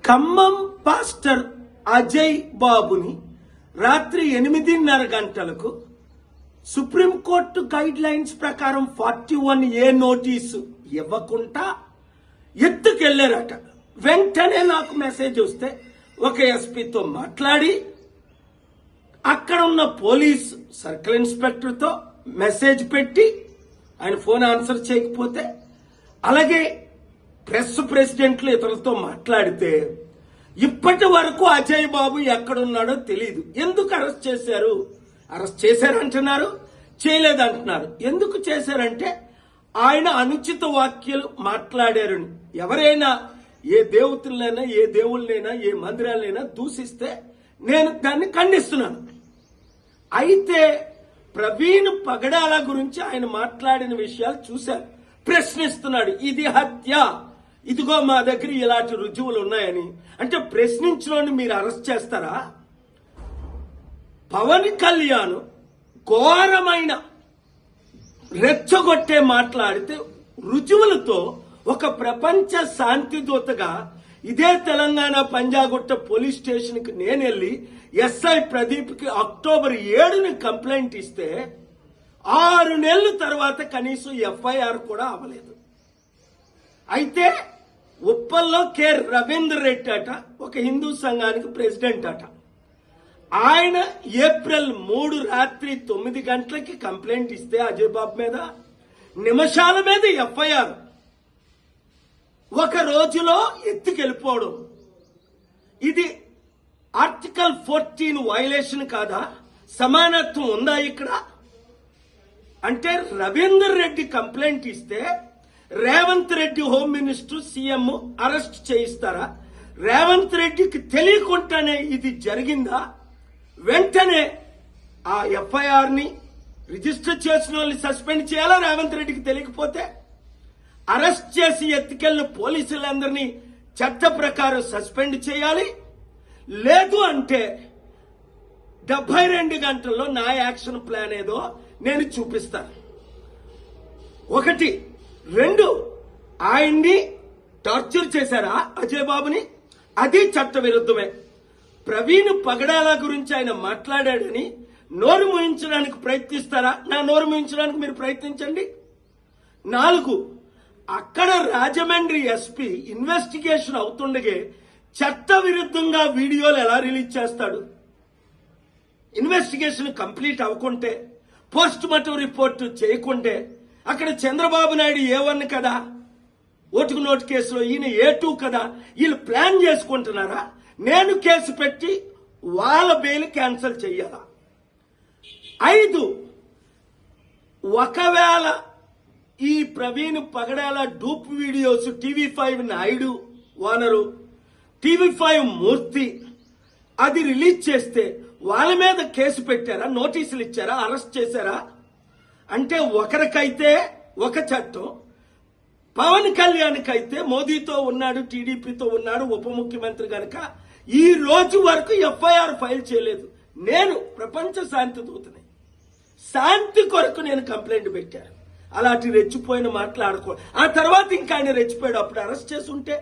Khammam pastor Ajay బాబుని రాత్రి 8:30 గంటలకు సుప్రీంకోర్టు గైడ్ లైన్స్ ప్రకారం 41A నోటీసు ఇవ్వకుండా ఎత్తుకెళ్లారట. వెంటనే నాకు మెసేజ్ వస్తే ఒక ఎస్పీతో మాట్లాడి అక్కడ ఉన్న పోలీస్ సర్కిల్ ఇన్స్పెక్టర్తో మెసేజ్ పెట్టి ఆయన ఫోన్ ఆన్సర్ చేయకపోతే, అలాగే ప్రెస్ ప్రెసిడెంట్లు ఇతరులతో మాట్లాడితే ఇప్పటి వరకు అజయ్ బాబు ఎక్కడున్నాడో తెలియదు. ఎందుకు అరెస్ట్ చేశారు? అరెస్ట్ చేశారంటున్నారు, చేయలేదంటున్నారు. ఎందుకు చేశారంటే ఆయన అనుచిత వాక్యాలు మాట్లాడారని. ఎవరైనా ఏ దేవతలైనా ఏ దేవుళ్ళైనా ఏ మందిరాలైనా దూషిస్తే నేను దాన్ని ఖండిస్తున్నాను. అయితే ప్రవీణ్ పగడాల గురించి ఆయన మాట్లాడిన విషయాలు చూశారు. ప్రశ్నిస్తున్నాడు, ఇది హత్య, ఇదిగో మా దగ్గర ఇలాంటి రుజువులు ఉన్నాయని. అంటే ప్రశ్నించలోని మీరు అరెస్ట్ చేస్తారా? పవన్ కళ్యాణ్ ఘోరమైన రెచ్చగొట్టే మాట్లాడితే రుజువులతో ఒక ప్రపంచ శాంతి దూతగా ఇదే తెలంగాణ పంజాగుట్ట పోలీస్ స్టేషన్ కి నేను వెళ్లి ఎస్ఐ ప్రదీప్ కి అక్టోబర్ 7ని కంప్లైంట్ ఇస్తే 6 నెలల తర్వాత కనీసం ఎఫ్ఐఆర్ కూడా అవ్వలేదు. అయితే ఉప్పల్లో కె రవీందర్ రెడ్డి అట, ఒక హిందూ సంఘానికి ప్రెసిడెంట్ అట. ఆయన ఏప్రిల్ 3 రాత్రి 9 గంటలకి కంప్లైంట్ ఇస్తే అజయ్ బాబు మీద నిమిషాల మీద ఎఫ్ఐఆర్, ఒక రోజులో ఎత్తుకెళ్ళిపోవడం. ఇది ఆర్టికల్ 14 వైలేషన్ కాదా? సమానత్వం ఉందా ఇక్కడ? అంటే రవీందర్ రెడ్డి కంప్లైంట్ ఇస్తే Revanth Reddy home minister CM arrest చేయిస్తారా? రేవంత్ రెడ్డికి తెలియకుండానే ఇది జరిగిందా? వెంటనే ఆ ఎఫ్ఐఆర్ ని రిజిస్టర్ చేసిన వాళ్ళని సస్పెండ్ చేయాలా? రేవంత్ రెడ్డికి తెలియకపోతే అరెస్ట్ చేసి ఎత్తుకెళ్లిన పోలీసులందరినీ చట్ట ప్రకారం సస్పెండ్ చేయాలి. లేదు అంటే 72 గంటల్లో నా యాక్షన్ ప్లాన్ ఏదో నేను చూపిస్తాను. 1, 2 ఆయన్ని టార్చర్ చేశారా అజయ్ బాబుని? అది చట్ట విరుద్ధమే. ప్రవీణ్ పగడాల గురించి ఆయన మాట్లాడాడని నోరు మూయించడానికి ప్రయత్నిస్తారా? నా నోరు మూయించడానికి మీరు ప్రయత్నించండి. 4, అక్కడ రాజమండ్రి ఎస్పీ ఇన్వెస్టిగేషన్ అవుతుండగే చట్ట విరుద్ధంగా వీడియోలు ఎలా రిలీజ్ చేస్తాడు? ఇన్వెస్టిగేషన్ కంప్లీట్ అవ్వకుంటే, పోస్ట్ మార్టం రిపోర్ట్ చేయకుంటే, అక్కడ చంద్రబాబు నాయుడు A1 కదా, ఓటుకు నోటు కేసులో ఈయన A2 కదా, వీళ్ళు ప్లాన్ చేసుకుంటున్నారా? నేను కేసు పెట్టి వాళ్ళ బెయిల్ క్యాన్సిల్ చెయ్యాలా? 5, ఒకవేళ ఈ Praveen Pagadala dupe videos TV5 Naidu owner, TV5 Murthy అది రిలీజ్ చేస్తే వాళ్ళ మీద కేసు పెట్టారా? నోటీసులు ఇచ్చారా? అరెస్ట్ చేశారా? అంటే ఒకరికైతే ఒక చట్టం, పవన్ కళ్యాణ్కి అయితే మోదీతో ఉన్నాడు, టీడీపీతో ఉన్నాడు, ఉప ముఖ్యమంత్రి గనక ఈ రోజు వరకు ఎఫ్ఐఆర్ ఫైల్ చేయలేదు. నేను ప్రపంచ శాంతి దూతని, శాంతి కొరకు నేను కంప్లైంట్ పెట్టాను. అలాంటి రెచ్చిపోయిన మాట్లాడుకో. ఆ తర్వాత ఇంకా ఆయన రెచ్చిపోయాడు. అప్పుడు అరెస్ట్ చేసి ఉంటే,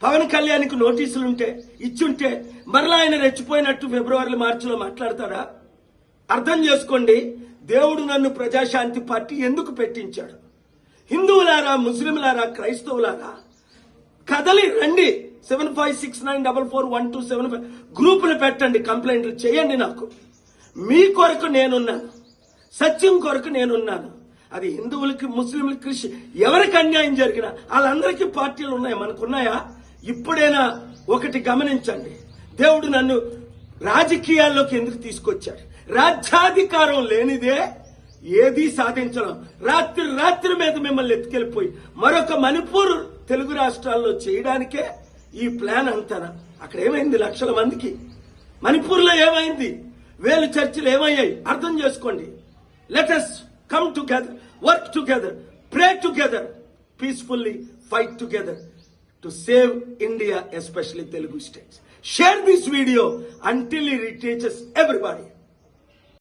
పవన్ కళ్యాణ్కి నోటీసులు ఉంటే ఇచ్చుంటే మరలా ఆయన రెచ్చిపోయినట్టు ఫిబ్రవరి మార్చిలో మాట్లాడతాడా? అర్థం చేసుకోండి, దేవుడు నన్ను ప్రజాశాంతి పార్టీ ఎందుకు పెట్టించాడు. హిందువులారా, ముస్లింలారా, క్రైస్తవులారా కదలి రండి. 7569441275 గ్రూపులు పెట్టండి, కంప్లైంట్లు చేయండి. నాకు మీ కొరకు నేనున్నాను, సత్యం కొరకు నేనున్నాను. అది హిందువులకి, ముస్లింలకి, క్రిస్టియన్ ఎవరికి అన్యాయం జరిగినా వాళ్ళందరికీ పార్టీలు ఉన్నాయి, మనకున్నాయా? ఇప్పుడైనా ఒకటి గమనించండి, దేవుడు నన్ను రాజకీయాల్లోకి ఎందుకు తీసుకొచ్చాడు? రాజ్యాధికారం లేనిదే ఏదీ సాధించడం. రాత్రి మీద మిమ్మల్ని ఎత్తుకెళ్ళిపోయి మరొక మణిపూర్ తెలుగు రాష్ట్రాల్లో చేయడానికే ఈ ప్లాన్ అంటారా? అక్కడ ఏమైంది? లక్షల మందికి. మణిపూర్లో ఏమైంది? 1000 చర్చిలు ఏమయ్యాయి? అర్థం చేసుకోండి. Let us come together, work together, pray together, peacefully fight together to save India, especially Telugu states. Share this video until it reaches everybody.